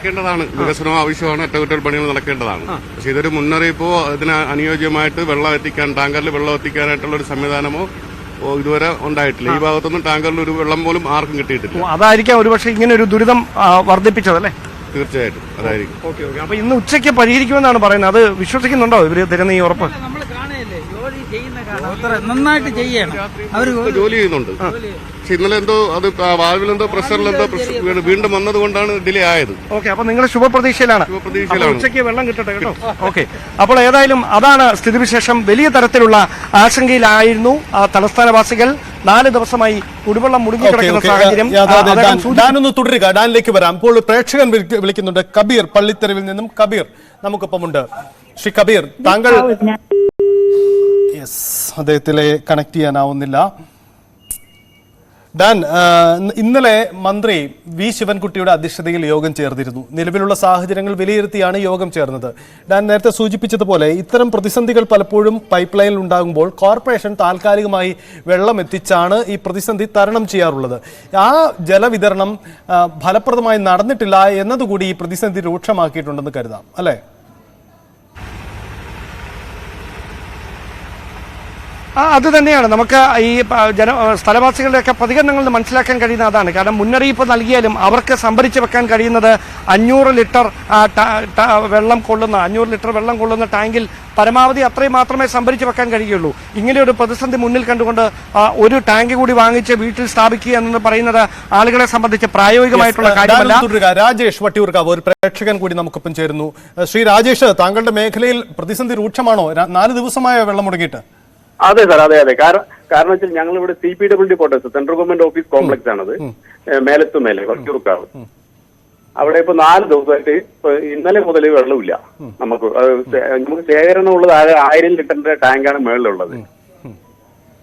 വികസനം ആവശ്യമാണ്, അറ്റകുറ്റപ്പണികൾ നടക്കേണ്ടതാണ്. പക്ഷെ ഇതൊരു മുന്നറിയിപ്പോ ഇതിന് അനുയോജ്യമായിട്ട് വെള്ളം എത്തിക്കാൻ, ടാങ്കറിൽ വെള്ളം എത്തിക്കാനായിട്ടുള്ള ഒരു സംവിധാനമോ ഇതുവരെ ഉണ്ടായിട്ടില്ല. ഈ ഭാഗത്തൊന്നും ടാങ്കറിൽ ഒരു വെള്ളം പോലും ആർക്കും കിട്ടിയിട്ടില്ല. അതായിരിക്കാം ഒരുപക്ഷെ ഇങ്ങനെ ഒരു ദുരിതം വർദ്ധിപ്പിച്ചതല്ലേ? തീർച്ചയായിട്ടും അതായിരിക്കും. അപ്പൊ ഇന്ന് ഉച്ചയ്ക്ക് പരിഹരിക്കുമെന്നാണ് പറയുന്നത്. അത് വിശ്വസിക്കുന്നുണ്ടോ ഇവര് തരുന്ന ഈ ഉറപ്പ്? നന്നായിട്ട് ചെയ്യണം. അവർ ജോലി ചെയ്യുന്നുണ്ട്. പക്ഷെ ഇന്നലെ എന്തോ അത് വാൽവിലെന്തോ പ്രഷറിലെന്തോ വീണ്ടും വന്നത് കൊണ്ടാണ് ഡിലേ ആയത്. ഓക്കെ, അപ്പൊ നിങ്ങൾ ശുഭപ്രതീക്ഷയിലാണ്. ഉച്ചയ്ക്ക് വെള്ളം കിട്ടട്ടെ കേട്ടോ. ഓക്കെ, അപ്പോൾ ഏതായാലും അതാണ് സ്ഥിതിവിശേഷം. വലിയ തരത്തിലുള്ള ആശങ്കയിലായിരുന്നു തലസ്ഥാനവാസികൾ. 4 ദിവസമായി കുടിവെള്ളം മുടങ്ങിക്കിടക്കുന്ന സാഹചര്യം. ഡാനൊന്ന് തുടരുക, ഡാനിലേക്ക് വരാം. ഇപ്പോൾ പ്രേക്ഷകൻ വിളിക്കുന്നുണ്ട്. കബീർ പള്ളിത്തെരുവിൽ നിന്നും. കബീർ നമുക്കൊപ്പമുണ്ട്. ശ്രീ കബീർ, താങ്കൾ അദ്ദേഹത്തിലെ കണക്ട് ചെയ്യാനാവുന്നില്ല. ഡാൻ, ഇന്നലെ മന്ത്രി വി ശിവൻകുട്ടിയുടെ അധ്യക്ഷതയിൽ യോഗം ചേർന്നിരുന്നു. നിലവിലുള്ള സാഹചര്യങ്ങൾ വിലയിരുത്തിയാണ് യോഗം ചേർന്നത്. ഡാൻ നേരത്തെ സൂചിപ്പിച്ചതുപോലെ ഇത്തരം പ്രതിസന്ധികൾ പലപ്പോഴും പൈപ്പ് ലൈനിൽ ഉണ്ടാകുമ്പോൾ കോർപ്പറേഷൻ താൽക്കാലികമായി വെള്ളം എത്തിച്ചാണ് ഈ പ്രതിസന്ധി തരണം ചെയ്യാറുള്ളത്. ആ ജലവിതരണം ഫലപ്രദമായി നടന്നിട്ടില്ല എന്നതുകൂടി ഈ പ്രതിസന്ധി രൂക്ഷമാക്കിയിട്ടുണ്ടെന്ന് കരുതാം, അല്ലേ? അത് തന്നെയാണ് നമുക്ക് ഈ സ്ഥലവാസികളുടെയൊക്കെ പ്രതികരണങ്ങളിൽ നിന്ന് മനസ്സിലാക്കാൻ കഴിയുന്ന അതാണ്. കാരണം മുന്നറിയിപ്പ് നൽകിയാലും അവർക്ക് സംഭരിച്ചു വെക്കാൻ കഴിയുന്നത് 500 ലിറ്റർ വെള്ളം കൊള്ളുന്ന 500 ലിറ്റർ വെള്ളം കൊള്ളുന്ന ടാങ്കിൽ പരമാവധി അത്രയും മാത്രമേ സംഭരിച്ചു വെക്കാൻ കഴിയുള്ളൂ. ഇങ്ങനെയൊരു പ്രതിസന്ധി മുന്നിൽ കണ്ടുകൊണ്ട് ഒരു ടാങ്ക് കൂടി വാങ്ങിച്ച് വീട്ടിൽ സ്ഥാപിക്കുക എന്ന് പറയുന്നത് ആളുകളെ സംബന്ധിച്ച് പ്രായോഗികമായിട്ടുള്ള കാര്യമല്ല. രാജേഷ് വട്ടിയൂർക്കാവ് ഒരു പ്രേക്ഷകൻ കൂടി നമുക്കൊപ്പം ചേരുന്നു. ശ്രീ രാജേഷ്, താങ്കളുടെ മേഖലയിൽ പ്രതിസന്ധി രൂക്ഷമാണോ? 4 ദിവസമായ വെള്ളം മുടങ്ങിയിട്ട്? അതെ സാർ, അതെ. കാരണം വെച്ചാൽ ഞങ്ങൾ ഇവിടെ CPWD quarters, central government office complex ആണത്, മേലെ വട്ടിയൂർക്കാവ്. അവിടെ ഇപ്പൊ 4 ദിവസമായിട്ട് ഇന്നലെ മുതൽ വെള്ളമില്ല. നമുക്ക് ശേഖരണം ഉള്ളത് 1000 ലിറ്ററിന്റെ ടാങ്കാണ് മേളിലുള്ളത്.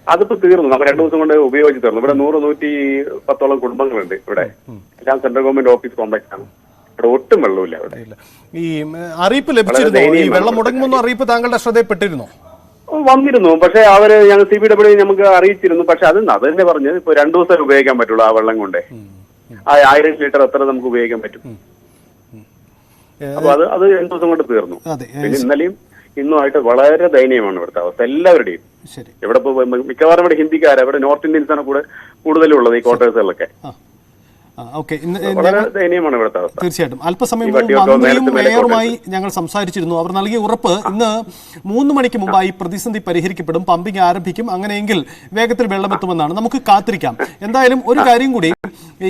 അതിപ്പോ തീർന്നു. നമുക്ക് 2 ദിവസം കൊണ്ട് ഉപയോഗിച്ച് തീർന്നു. ഇവിടെ 100-110 കുടുംബങ്ങളുണ്ട് ഇവിടെ. എല്ലാം സെൻട്രൽ ഗവൺമെന്റ് ഓഫീസ് കോംപ്ലക്സ് ആണ്. ഇവിടെ ഒട്ടും വെള്ളമില്ല. അവിടെ ഈ അറിയിപ്പ് ലഭിച്ചിരുന്നോ? ഈ വെള്ളം മുടങ്ങുമെന്ന് അറിയിപ്പ് താങ്കളുടെ ശ്രദ്ധയിൽപ്പെട്ടിരുന്നോ? വന്നിരുന്നു. പക്ഷെ അവര് ഞങ്ങൾ CPWD നമുക്ക് അറിയിച്ചിരുന്നു. പക്ഷെ അത് തന്നെ പറഞ്ഞ് ഇപ്പൊ 2 ദിവസം ഉപയോഗിക്കാൻ പറ്റുള്ളൂ. ആ വെള്ളം കൊണ്ട് 1000 ലിറ്റർ എത്ര നമുക്ക് ഉപയോഗിക്കാൻ പറ്റും. അപ്പൊ അത് 2 ദിവസം കൊണ്ട് തീർന്നു. പിന്നെ ഇന്നലെയും ഇന്നുമായിട്ട് വളരെ ദയനീയമാണ് ഇവിടുത്തെ അവസ്ഥ എല്ലാവരുടെയും. ഇവിടെ മിക്കവാറും ഇവിടെ ഹിന്ദിക്കാരാണ്, ഇവിടെ നോർത്ത് ഇന്ത്യൻസ് ആണ് കൂടുതലും ഉള്ളത് ഈ ക്വാർട്ടേഴ്സുകളിലൊക്കെ. തീർച്ചയായിട്ടും അല്പസമയം മന്ത്രിയും മേയറുമായി ഞങ്ങൾ സംസാരിച്ചിരുന്നു. അവർ നൽകിയ ഉറപ്പ് ഇന്ന് 3 മണിക്ക് മുമ്പായി പ്രതിസന്ധി പരിഹരിക്കപ്പെടും, പമ്പിംഗ് ആരംഭിക്കും, അങ്ങനെയെങ്കിൽ വേഗത്തിൽ വെള്ളമെത്തുമെന്നാണ്. നമുക്ക് കാത്തിരിക്കാം. എന്തായാലും ഒരു കാര്യം കൂടി,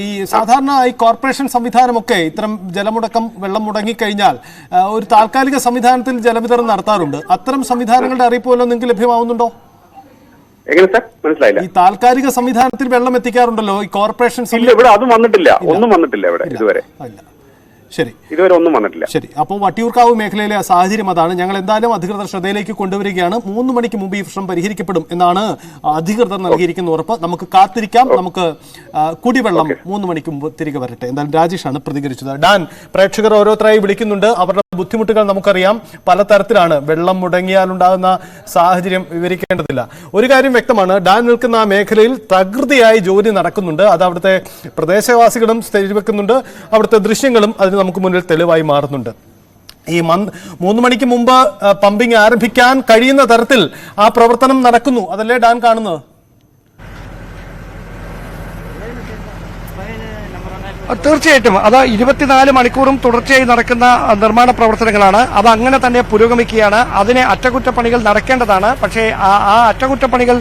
ഈ സാധാരണ ഈ കോർപ്പറേഷൻ സംവിധാനമൊക്കെ ഇത്തരം ജലമുടക്കം വെള്ളം മുടങ്ങിക്കഴിഞ്ഞാൽ ഒരു താൽക്കാലിക സംവിധാനത്തിൽ ജലവിതരണം നടത്താറുണ്ട്. അത്തരം സംവിധാനങ്ങളുടെ അറിയിപ്പ് വല്ലതും നിങ്ങൾക്ക് ലഭ്യമാവുന്നുണ്ടോ? എങ്ങനെ സാർ? മനസ്സിലായില്ല. ഈ താൽക്കാലിക സംവിധാനത്തിൽ വെള്ളം എത്തിക്കാറുണ്ടല്ലോ ഈ കോർപ്പറേഷൻ. ഇവിടെ അതും വന്നിട്ടില്ല, ഒന്നും വന്നിട്ടില്ല ഇവിടെ ഇതുവരെ. ശരി, ഇതുവരെ ഒന്നും വന്നിട്ടില്ല. ശരി, അപ്പോൾ വട്ടിയൂർക്കാവ് മേഖലയിലെ സാഹചര്യം അതാണ്. ഞങ്ങൾ എന്തായാലും അധികൃതർ ശ്രദ്ധയിലേക്ക് കൊണ്ടുവരികയാണ്. 3 മണിക്ക് മുമ്പ് ഈ പ്രശ്നം പരിഹരിക്കപ്പെടും എന്നാണ് അധികൃതർ നൽകിയിരിക്കുന്ന ഉറപ്പ്. നമുക്ക് കാത്തിരിക്കാം. നമുക്ക് കുടിവെള്ളം 3 മണിക്ക് മുമ്പ് തിരികെ വരട്ടെ. എന്തായാലും രാജേഷാണ് പ്രതികരിച്ചത്. ഡാൻ, പ്രേക്ഷകർ ഓരോരുത്തരായി വിളിക്കുന്നുണ്ട്. അവരുടെ ബുദ്ധിമുട്ടുകൾ നമുക്കറിയാം, പലതരത്തിലാണ്. വെള്ളം മുടങ്ങിയാലുണ്ടാകുന്ന സാഹചര്യം വിവരിക്കേണ്ടതില്ല. ഒരു കാര്യം വ്യക്തമാണ്, ഡാൻ നിൽക്കുന്ന ആ മേഖലയിൽ തകൃതിയായി ജോലി നടക്കുന്നുണ്ട്. അത് അവിടുത്തെ പ്രദേശവാസികളും സ്ഥിരീകരിക്കുന്നുണ്ട്. അവിടുത്തെ ദൃശ്യങ്ങളും അതിന് നമുക്ക് മുന്നിൽ തെളിവായി മാറുന്നുണ്ട്. ഈ 3 മണിക്ക് മുമ്പ് പമ്പിംഗ് ആരംഭിക്കാൻ കഴിയുന്ന തരത്തിൽ ആ പ്രവർത്തനം നടക്കുന്നു. അതല്ലേ ഡാൻ കാണുന്നത്? തീർച്ചയായിട്ടും അത് 24 മണിക്കൂറും തുടർച്ചയായി നടക്കുന്ന നിർമ്മാണ പ്രവർത്തനങ്ങളാണ്. അത് അങ്ങനെ തന്നെ പുരോഗമിക്കുകയാണ്. അതിന് അറ്റകുറ്റപ്പണികൾ നടക്കേണ്ടതാണ്. പക്ഷേ ആ അറ്റകുറ്റപ്പണികൾ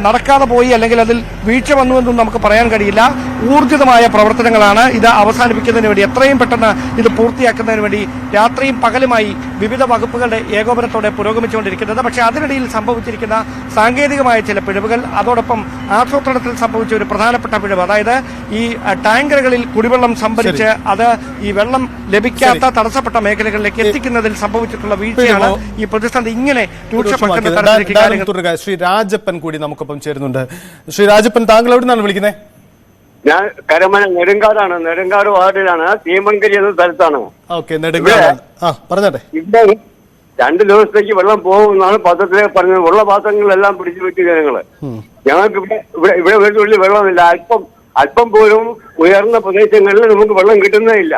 നടക്കാതെ പോയി, അല്ലെങ്കിൽ അതിൽ വീഴ്ച വന്നുവെന്നും നമുക്ക് പറയാൻ കഴിയില്ല. ഊർജിതമായ പ്രവർത്തനങ്ങളാണ്. ഇത് അവസാനിപ്പിക്കുന്നതിന് വേണ്ടി, എത്രയും പെട്ടെന്ന് ഇത് പൂർത്തിയാക്കുന്നതിന് വേണ്ടി രാത്രിയും പകലുമായി വിവിധ വകുപ്പുകളുടെ ഏകോപനത്തോടെ പുരോഗമിച്ചുകൊണ്ടിരിക്കുന്നത്. പക്ഷേ അതിനിടയിൽ സംഭവിച്ചിരിക്കുന്ന സാങ്കേതികമായ ചില പിഴവുകൾ, അതോടൊപ്പം ആസൂത്രണത്തിൽ സംഭവിച്ച ഒരു പ്രധാനപ്പെട്ട പിഴവ്, അതായത് ഈ ടാങ്കറുകളിൽ കുടിവെള്ളം സംഭരിച്ച് അത് ഈ വെള്ളം ലഭിക്കാത്ത തടസ്സപ്പെട്ട മേഖലകളിലേക്ക് എത്തിക്കുന്നതിൽ സംഭവിച്ചിട്ടുള്ള വീഴ്ചയാണ് ഈ പ്രതിസന്ധി ഇങ്ങനെ രൂക്ഷമാക്കുന്ന. ശ്രീ രാജപ്പൻ കൂടി നമുക്കൊപ്പം ചേരുന്നുണ്ട്. ശ്രീ രാജപ്പൻ, താങ്കൾ എവിടെ നിന്നാണ് വിളിക്കുന്നത്? ഞാൻ കരമന നെടുങ്കാടാണ്. നെടുങ്കാട് വാർഡിലാണ്, തീമൺകരി എന്ന സ്ഥലത്താണ്. പറഞ്ഞോട്ടെ. ഇവിടെ 2 ദിവസത്തേക്ക് വെള്ളം പോകുമെന്നാണ് പത്രത്തിലേക്ക് പറഞ്ഞത്. ഉള്ള പാത്രങ്ങളെല്ലാം പിടിച്ചു വെച്ച് ജനങ്ങള്. ഞങ്ങൾക്ക് ഇവിടെ വീട്ടിൽ വെള്ളമില്ല. അല്പം പോലും ഉയർന്ന പ്രദേശങ്ങളിൽ നമുക്ക് വെള്ളം കിട്ടുന്നതില്ല.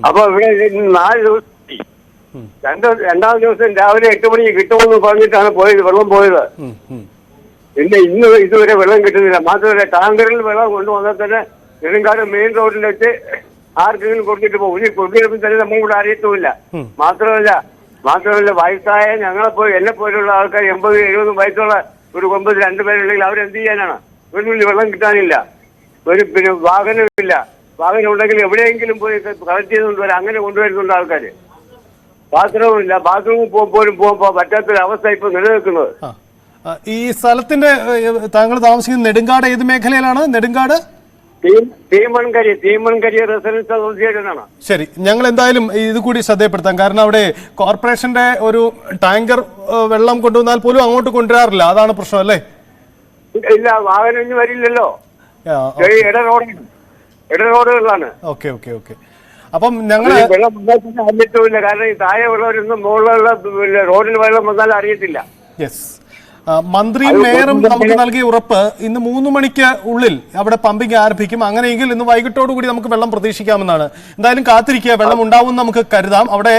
അപ്പൊ ഇവിടെ 4 ദിവസം, രണ്ടാം ദിവസം രാവിലെ 8 മണിക്ക് കിട്ടുമെന്ന് പറഞ്ഞിട്ടാണ് വെള്ളം പോയത്. പിന്നെ ഇന്ന് ഇതുവരെ വെള്ളം കിട്ടുന്നില്ല. മാത്രമല്ല, ടാങ്കറിൽ വെള്ളം കൊണ്ടുവന്നാൽ തന്നെ നെടുങ്കാട് മെയിൻ റോഡിൽ വെച്ച് ആർക്കെങ്കിലും കൊടുത്തിട്ട് പോകും. ഇനി കൊടുത്തിടപ്പം തന്നെ നമ്മൾ ഇവിടെ അറിയത്തുമില്ല. മാത്രമല്ല വയസ്സായ എന്നെ പോലുള്ള ആൾക്കാർ 80-70 വയസ്സുള്ള ഒരു 9 പേരുണ്ടെങ്കിൽ അവരെന്ത് ചെയ്യാനാണ്? വീട്ടിൽ വെള്ളം കിട്ടാനില്ല. പിന്നെ വാഹനമില്ല. വാഹനം ഉണ്ടെങ്കിൽ എവിടെയെങ്കിലും പോയി കളക്ട് ചെയ്തുകൊണ്ട് വരാം. അങ്ങനെ കൊണ്ടുവരുന്നുണ്ട് ആൾക്കാര്. ബാത്റൂമില്ല. ബാത്റൂമിൽ പോലും പോകുമ്പോ പറ്റാത്തൊരവസ്ഥ ഇപ്പൊ നിലനിൽക്കുന്നത്. ഈ സ്ഥലത്തിന്റെ താങ്കൾ താമസിക്കുന്ന നെടുങ്കാട് ഏത് മേഖലയിലാണ്? നെടുങ്കാട് തീമൺകരി റെസിഡൻസ് അസോസിയേഷൻ ആണ്. ശരി, ഞങ്ങൾ എന്തായാലും ഇത് കൂടി ശ്രദ്ധയപ്പെടുത്താം. കാരണം അവിടെ കോർപ്പറേഷന്റെ ഒരു ടാങ്കർ വെള്ളം കൊണ്ടുവന്നാൽ പോലും അങ്ങോട്ട് കൊണ്ടുവരാറില്ല. അതാണ് പ്രശ്നം അല്ലേ? ഇല്ല, വാഹനം ഇനി വരില്ലല്ലോ. ഇടറോഡുകളാണ്. ഓക്കെ. അപ്പം ഞങ്ങൾ വെള്ളം അറിയത്തുമില്ല. കാരണം ഈ താഴെ ഉള്ളവരൊന്നും മുകളിലുള്ള റോഡിൽ വെള്ളം വന്നാൽ അറിയത്തില്ല. യെസ്, മന്ത്രിയും മേയറും നമുക്ക് നൽകിയ ഉറപ്പ് ഇന്ന് 3 മണിക്ക് ഉള്ളിൽ അവിടെ പമ്പിംഗ് ആരംഭിക്കും. അങ്ങനെയെങ്കിൽ ഇന്ന് വൈകിട്ടോടുകൂടി നമുക്ക് വെള്ളം പ്രതീക്ഷിക്കാമെന്നാണ്. എന്തായാലും കാത്തിരിക്കുക, വെള്ളം ഉണ്ടാവും നമുക്ക് കരുതാം. അവിടെ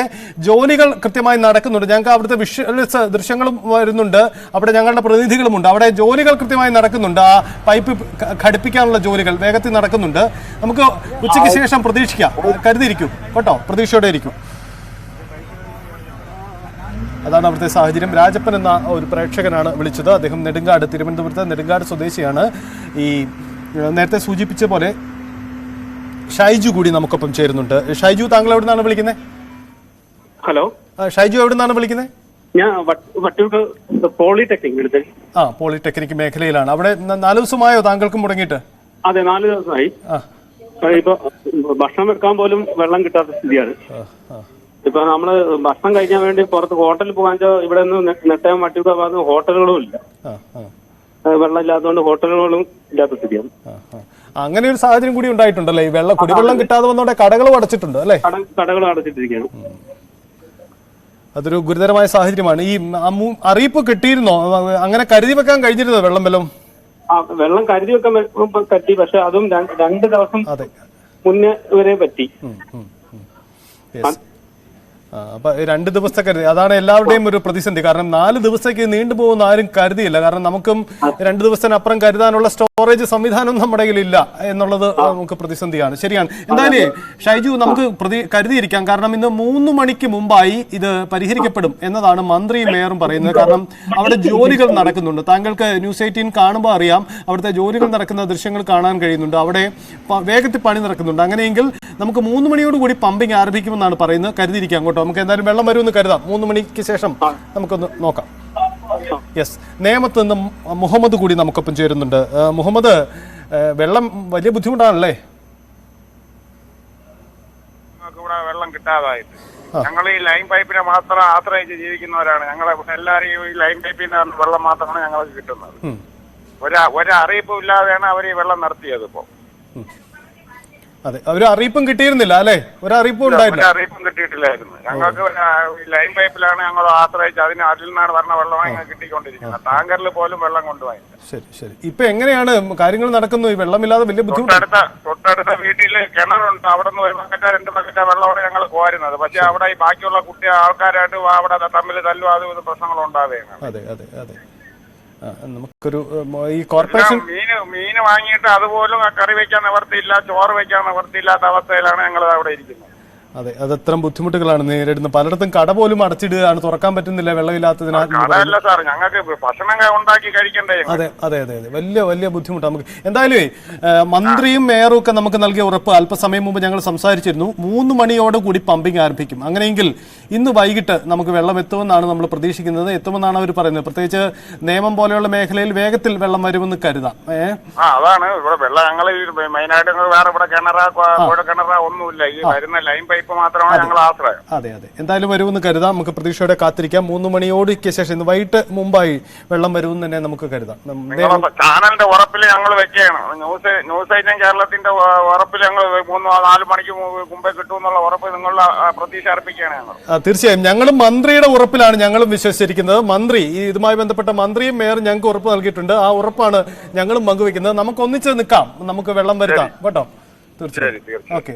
ജോലികൾ കൃത്യമായി നടക്കുന്നുണ്ട്. ഞങ്ങൾക്ക് അവിടുത്തെ വിഷ്വൽസ് ദൃശ്യങ്ങളും വരുന്നുണ്ട്. അവിടെ ഞങ്ങളുടെ പ്രതിനിധികളുമുണ്ട്. അവിടെ ജോലികൾ കൃത്യമായി നടക്കുന്നുണ്ട്. ആ പൈപ്പ് ഘടിപ്പിക്കാനുള്ള ജോലികൾ വേഗത്തിൽ നടക്കുന്നുണ്ട്. നമുക്ക് ഉച്ചയ്ക്ക് ശേഷം പ്രതീക്ഷിക്കാം. കരുതിയിരിക്കും കേട്ടോ, പ്രതീക്ഷയോടെ ഇരിക്കും. അതാണ് അവിടുത്തെ സാഹചര്യം. രാജപ്പൻ എന്ന ഒരു പ്രേക്ഷകനാണ് വിളിച്ചത്. അദ്ദേഹം നെടുങ്കാട്, തിരുവനന്തപുരത്ത് നെടുങ്കാട് സ്വദേശിയാണ്. ഈ നേരത്തെ സൂചിപ്പിച്ച പോലെ ഷൈജു കൂടി നമുക്കൊപ്പം ചേരുന്നുണ്ട്. ഷൈജു, താങ്കൾ എവിടെ നിന്നാണ് വിളിക്കുന്നത്? ഹലോ, ഷൈജു എവിടെ നിന്നാണ് വിളിക്കുന്നത്? ഞാൻ വട്ടിയൂർക്കാവ് പോളിടെക്നിക്. പോളിടെക്നിക് മേഖലയിലാണ്. അവിടെ 4 ദിവസമായോ താങ്കൾക്ക് മുടങ്ങിയിട്ട്? അതെ, 4 ദിവസമായി. ഇപ്പൊ ഭക്ഷണം വെക്കാൻ പോലും വെള്ളം കിട്ടാത്ത സ്ഥിതിയാണ്. ഇപ്പൊ നമ്മള് ഭക്ഷണം കഴിക്കാൻ വേണ്ടി പുറത്ത് ഹോട്ടലിൽ പോകാൻ ഇവിടെ നിന്ന് നെട്ടയം വട്ടിയൂർക്കാവ് ഭാഗത്ത് ഹോട്ടലുകളും ഇല്ല. വെള്ളം ഇല്ലാത്തതുകൊണ്ട് ഹോട്ടലുകളും ഇല്ലാത്ത സ്ഥിതിയാണ്. അങ്ങനെ ഒരു സാഹചര്യം കൂടി ഉണ്ടായിട്ടുണ്ടല്ലേ? ഈ കുടിവെള്ളം കിട്ടാതെ വന്നോടെ കടകളും അടച്ചിട്ടുണ്ട് അല്ലേ? കടകളും അടച്ചിട്ടിരിക്കുകയാണ്. അതൊരു ഗുരുതരമായ സാഹചര്യമാണ്. ഈ അറിയിപ്പ് കിട്ടിയിരുന്നോ? അങ്ങനെ കരുതി വെക്കാൻ കഴിഞ്ഞിരുന്നോ വെള്ളം? വെള്ളം കരുതി വെക്കാൻ പറ്റി, പക്ഷെ അതും 2 ദിവസം മുന്നേ വരെ പറ്റി. അപ്പൊ 2 ദിവസത്തെ കരുതി, അതാണ് എല്ലാവരുടെയും ഒരു പ്രതിസന്ധി. കാരണം 4 ദിവസത്തേക്ക് നീണ്ടുപോകുന്ന ആരും കരുതിയില്ല. കാരണം നമുക്കും 2 ദിവസത്തിനപ്പുറം കരുതാനുള്ള സ്റ്റോറേജ് സംവിധാനം നമ്മുടെ കയ്യിലില്ല എന്നുള്ളത് നമുക്ക് പ്രതിസന്ധിയാണ്. ശരിയാണ്. എന്തായാലും ഷൈജു, നമുക്ക് കരുതിയിരിക്കാം. കാരണം ഇന്ന് 3 മണിക്ക് മുമ്പായി ഇത് പരിഹരിക്കപ്പെടും എന്നതാണ് മന്ത്രിയും മേയറും പറയുന്നത്. കാരണം അവിടെ ജോലികൾ നടക്കുന്നുണ്ട്. താങ്കൾക്ക് ന്യൂസ് 18 കാണുമ്പോൾ അറിയാം, അവിടുത്തെ ജോലികൾ നടക്കുന്ന ദൃശ്യങ്ങൾ കാണാൻ കഴിയുന്നുണ്ട്. അവിടെ വേഗത്തിൽ പണി നടക്കുന്നുണ്ട്. അങ്ങനെയെങ്കിൽ നമുക്ക് 3 മണിയോടുകൂടി പമ്പിംഗ് ആരംഭിക്കുമെന്നാണ് പറയുന്നത്. കരുതിയിരിക്കാം അങ്ങോട്ടോ. നമുക്ക് എന്തായാലും വെള്ളം വരുമെന്ന് കരുതാം. 3 മണിക്ക് ശേഷം നമുക്കൊന്ന് നോക്കാം. യെസ്, നേമത്ത് നിന്ന് മുഹമ്മദ് കൂടി നമുക്കൊപ്പം ചേരുന്നുണ്ട്. മുഹമ്മദ്, വെള്ളം വലിയ ബുദ്ധിമുട്ടാണല്ലേ? ഇവിടെ വെള്ളം കിട്ടാതായിട്ട് ഞങ്ങൾ ഈ ലൈൻ പൈപ്പിനെ മാത്രം ആശ്രയിച്ച് ജീവിക്കുന്നവരാണ്. ഞങ്ങളെ എല്ലാവരും ഈ ലൈൻ പൈപ്പിൽ നിന്ന് വെള്ളം മാത്രമാണ് ഞങ്ങൾക്ക് കിട്ടുന്നത്. ഒരറിയിപ്പും ഇല്ലാതെയാണ് അവർ ഈ വെള്ളം നടത്തിയത്. ഇപ്പൊ അതെ, ഒരു അറിയിപ്പും കിട്ടിയിരുന്നില്ല അല്ലെ? ഒരറിയിപ്പും ഉണ്ടായില്ല. അറിയിപ്പും കിട്ടിയിട്ടില്ലായിരുന്നു. ഞങ്ങൾക്ക് ലൈൻ പൈപ്പിലാണ് ഞങ്ങൾ ആശ്രയിച്ച് അതിൽ നിന്നാണ് പറഞ്ഞ വെള്ളമാണ് ഞങ്ങൾ കിട്ടിക്കൊണ്ടിരിക്കുന്നത്. ടാങ്കറിൽ പോലും വെള്ളം കൊണ്ടുപോയില്ല. ശരി. ഇപ്പൊ എങ്ങനെയാണ് കാര്യങ്ങൾ നടക്കുന്നു? ഈ വെള്ളമില്ലാതെ വലിയ ബുദ്ധിമുട്ട്. തൊട്ടടുത്ത വീട്ടില് കിണറുണ്ട്. അവിടെ നിന്ന് 1 ബക്കറ്റോ 2 ബക്കറ്റോ വെള്ളമാണ് ഞങ്ങൾ കോരുന്നത്. പക്ഷെ അവിടെ ഈ ബാക്കിയുള്ള ആൾക്കാരായിട്ട് അവിടെ തമ്മിൽ തല്ലും അത് പ്രശ്നങ്ങൾ ഉണ്ടാവുകയാണ്. അതെ. നമുക്കൊരു ഈ കോർപ്പറേഷൻ മീന് വാങ്ങിയിട്ട് അതുപോലും കറി വെക്കാൻ നിവർത്തിയില്ല, ചോറ് വെക്കാൻ നിവർത്തിയില്ലാത്ത അവസ്ഥയിലാണ് ഞങ്ങൾ അവിടെ ഇരിക്കുന്നത്. അതെ, അതത്രയും ബുദ്ധിമുട്ടുകളാണ് നേരിടുന്നത്. പലയിടത്തും കട പോലും അടച്ചിടുകയാണ്, തുറക്കാൻ പറ്റുന്നില്ല വെള്ളമില്ലാത്തതിനാൽ. കടയല്ല സാർ, ഞങ്ങൾക്ക് ഭക്ഷണം ഉണ്ടാക്കി കഴിക്കണ്ടേ? അതെ, വലിയ ബുദ്ധിമുട്ട് നമുക്ക്. എന്തായാലും മന്ത്രിയും മേയറും ഒക്കെ നമുക്ക് നൽകിയ ഉറപ്പ് അല്പസമയം മുമ്പ് ഞങ്ങൾ സംസാരിച്ചിരുന്നു. 3 മണിയോടുകൂടി പമ്പിംഗ് ആരംഭിക്കും. അങ്ങനെയെങ്കിൽ ഇന്ന് വൈകിട്ട് നമുക്ക് വെള്ളം എത്തുമെന്നാണ് നമ്മൾ പ്രതീക്ഷിക്കുന്നത്. എത്തുമെന്നാണ് അവർ പറയുന്നത്. പ്രത്യേകിച്ച് നേമം പോലെയുള്ള മേഖലയിൽ വേഗത്തിൽ വെള്ളം വരുമെന്ന് കരുതാം. അതാണ് ഇവിടെ വെള്ളം ഞങ്ങൾ മെയിനായിട്ട് വേറെ ഇവിടെ കിണറ ഒന്നുമില്ല. ഈ വരുന്ന ലൈൻ പൈപ്പ് മാത്രമാണ് ഞങ്ങൾ ആശ്രയം. അതെ, എന്തായാലും വരുമെന്ന് കരുതാം. നമുക്ക് പ്രതീക്ഷയോടെ കാത്തിരിക്കാം. 3 മണിയോടുക്ക് ശേഷം ഇന്ന് വൈകിട്ട് മുമ്പായി വെള്ളം വരുമെന്ന് തന്നെ നമുക്ക് കരുതാം. ചാനലിന്റെ ഉറപ്പിൽ ഞങ്ങൾ വെക്കുകയാണ്. ന്യൂസ് 18 കേരളത്തിന്റെ ഉറപ്പിൽ ഞങ്ങൾ 3-4 മണിക്ക് മുമ്പേ കിട്ടുമെന്നുള്ള ഉറപ്പ് നിങ്ങളുടെ പ്രതീക്ഷ അർപ്പിക്കുകയാണ് ഞങ്ങൾ. തീർച്ചയായും ഞങ്ങളും മന്ത്രിയുടെ ഉറപ്പിലാണ് ഞങ്ങളും വിശ്വസിച്ചിരിക്കുന്നത്. മന്ത്രി, ഇതുമായി ബന്ധപ്പെട്ട മന്ത്രിയും മേയറും ഞങ്ങൾക്ക് ഉറപ്പ് നൽകിയിട്ടുണ്ട്. ആ ഉറപ്പാണ് ഞങ്ങളും പങ്കുവെക്കുന്നത്. നമുക്ക് ഒന്നിച്ച് നിൽക്കാം, നമുക്ക് വെള്ളം വരുത്താം കേട്ടോ. തീർച്ചയായും. ഓക്കെ.